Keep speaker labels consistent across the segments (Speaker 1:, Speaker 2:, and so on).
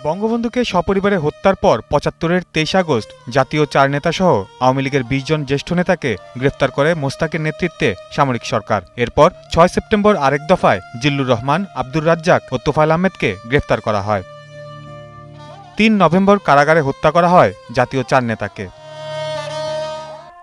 Speaker 1: বঙ্গবন্ধুকে সপরিবারে হত্যার পর ৭৫-এর ২৩ আগস্ট জাতীয় ৪ নেতাসহ আওয়ামী লীগের ২০ জন জ্যেষ্ঠ নেতাকে গ্রেফতার করে মোস্তাকের নেতৃত্বে সামরিক সরকার। এরপর ৬ সেপ্টেম্বর আরেক দফায় জিল্লুর রহমান, আব্দুর রাজ্জাক ও তোফায়েল আহমেদকে গ্রেফতার করা হয়। ৩ নভেম্বর কারাগারে হত্যা করা হয় জাতীয় ৪ নেতাকে।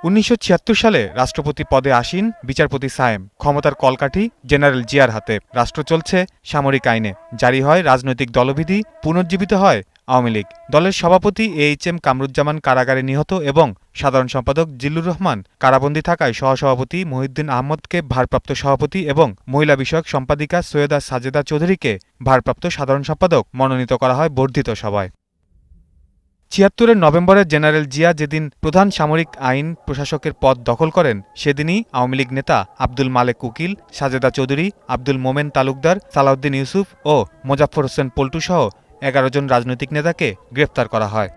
Speaker 1: ১৯৭৬ সালে রাষ্ট্রপতি পদে আসীন বিচারপতি সায়েম, ক্ষমতার কলকাঠি জেনারেল জিয়ার হাতে। রাষ্ট্র চলছে সামরিক আইনে, জারি হয় রাজনৈতিক দলবিধি, পুনর্জীবিত হয় আওয়ামী লীগ। দলের সভাপতি এইচ.এম. কামরুজ্জামান কারাগারে নিহত এবং সাধারণ সম্পাদক জিল্লুর রহমান কারাবন্দী থাকায় সহসভাপতি মহিউদ্দিন আহমদকে ভারপ্রাপ্ত সভাপতি এবং মহিলা বিষয়ক সম্পাদিকা সৈয়দা সাজেদা চৌধুরীকে ভারপ্রাপ্ত সাধারণ সম্পাদক মনোনীত করা হয় বর্ধিত সভায়। ৭৬-এর নভেম্বরে জেনারেল জিয়া যেদিন প্রধান সামরিক আইন প্রশাসকের পদ দখল করেন, সেদিনই আওয়ামী লীগ নেতা আব্দুল মালেক উকিল, সাজেদা চৌধুরী, আব্দুল মোমেন তালুকদার, সালাউদ্দিন ইউসুফ ও মোজাফফর হোসেন পল্টুসহ ১১ জন রাজনৈতিক নেতাকে গ্রেফতার করা হয়।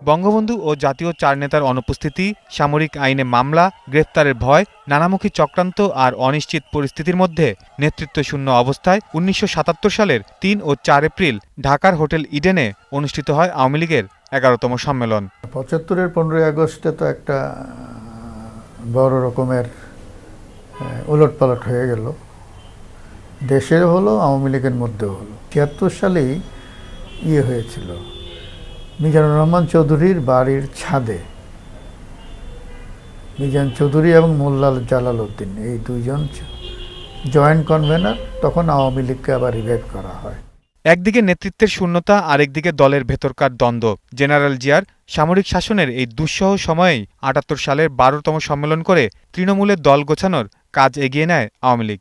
Speaker 1: বঙ্গবন্ধু ও জাতীয় ৪ নেতার অনুপস্থিতি, সামরিক আইনে মামলা, গ্রেফতারের ভয়, নানামুখী চক্রান্ত আর অনিশ্চিত পরিস্থিতির মধ্যে নেতৃত্বশূন্য অবস্থায় ১৯৭৭ সালের ৩ ও ৪ এপ্রিল ঢাকার হোটেল ইডেনে অনুষ্ঠিত হয় আওয়ামী লীগের ১১তম সম্মেলন।
Speaker 2: ৭৫-এর ১৫ই আগস্টে তো একটা বড় রকমের উলটপালট হয়ে গেল, দেশের হলো, আওয়ামী লীগের মধ্যেও হলো। ৭৬ সালেই হয়েছিল মিজানুর রহমান চৌধুরীর বাড়ির ছাদে মিজান চৌধুরী এবং মোল্লা জালাল উদ্দিন, এই দুইজন জয়েন্ট কনভেনার, তখন আওয়ামী লীগকে আবার রিভাইভ করা হয়।
Speaker 1: একদিকে নেতৃত্বের শূন্যতা, আরেকদিকে দলের ভেতরকার দ্বন্দ্ব। জেনারেল জিয়ার সামরিক শাসনের এই দুঃসহ সময়েই ৭৮ সালের ১২তম সম্মেলন করে তৃণমূলের দল গোছানোর কাজ এগিয়ে নেয় আওয়ামী লীগ।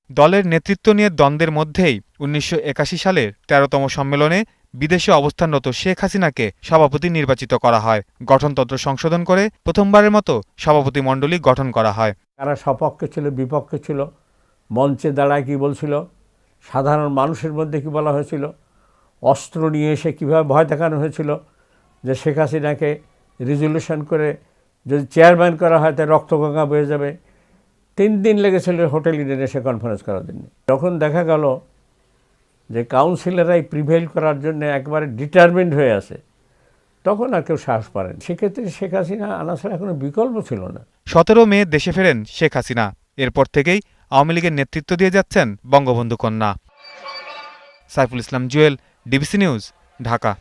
Speaker 1: দলের নেতৃত্ব নিয়ে দ্বন্দ্বের মধ্যেই ১৯৮১ সালের ১৩তম সম্মেলনে বিদেশে অবস্থানরত শেখ হাসিনাকে সভাপতি নির্বাচিত করা হয়। গঠনতন্ত্র সংশোধন করে প্রথমবারের মতো সভাপতিমণ্ডলী গঠন করা হয়।
Speaker 3: কারা সপক্ষে ছিল, বিপক্ষে ছিল, মঞ্চে দাঁড়ায় কী বলছিল, সাধারণ মানুষের মধ্যে কী বলা হয়েছিল, অস্ত্র নিয়ে এসে কীভাবে ভয় দেখানো হয়েছিল যে শেখ হাসিনাকে রেজলিউশন করে যদি চেয়ারম্যান করা হয় তাই রক্তগঙ্গা বয়ে যাবে। ৩ দিন লেগেছিল হোটেল ইডেনে সে কনফারেন্স করার জন্য। যখন দেখা গেল যে কাউন্সিলররাই প্রিভেইল করার জন্য একবারে ডিটারমিন্ড হয়ে আছে, তখন আর কেউ সাহস পারেন। সেক্ষেত্রে শেখ হাসিনা আনা ছাড়া কোনো বিকল্প ছিল না।
Speaker 1: ১৭ মে দেশে ফেরেন শেখ হাসিনা। এরপর থেকেই আওয়ামী লীগের নেতৃত্ব দিয়ে যাচ্ছেন বঙ্গবন্ধু কন্যা। Saiful Islam Jewel, DBC news, Dhaka.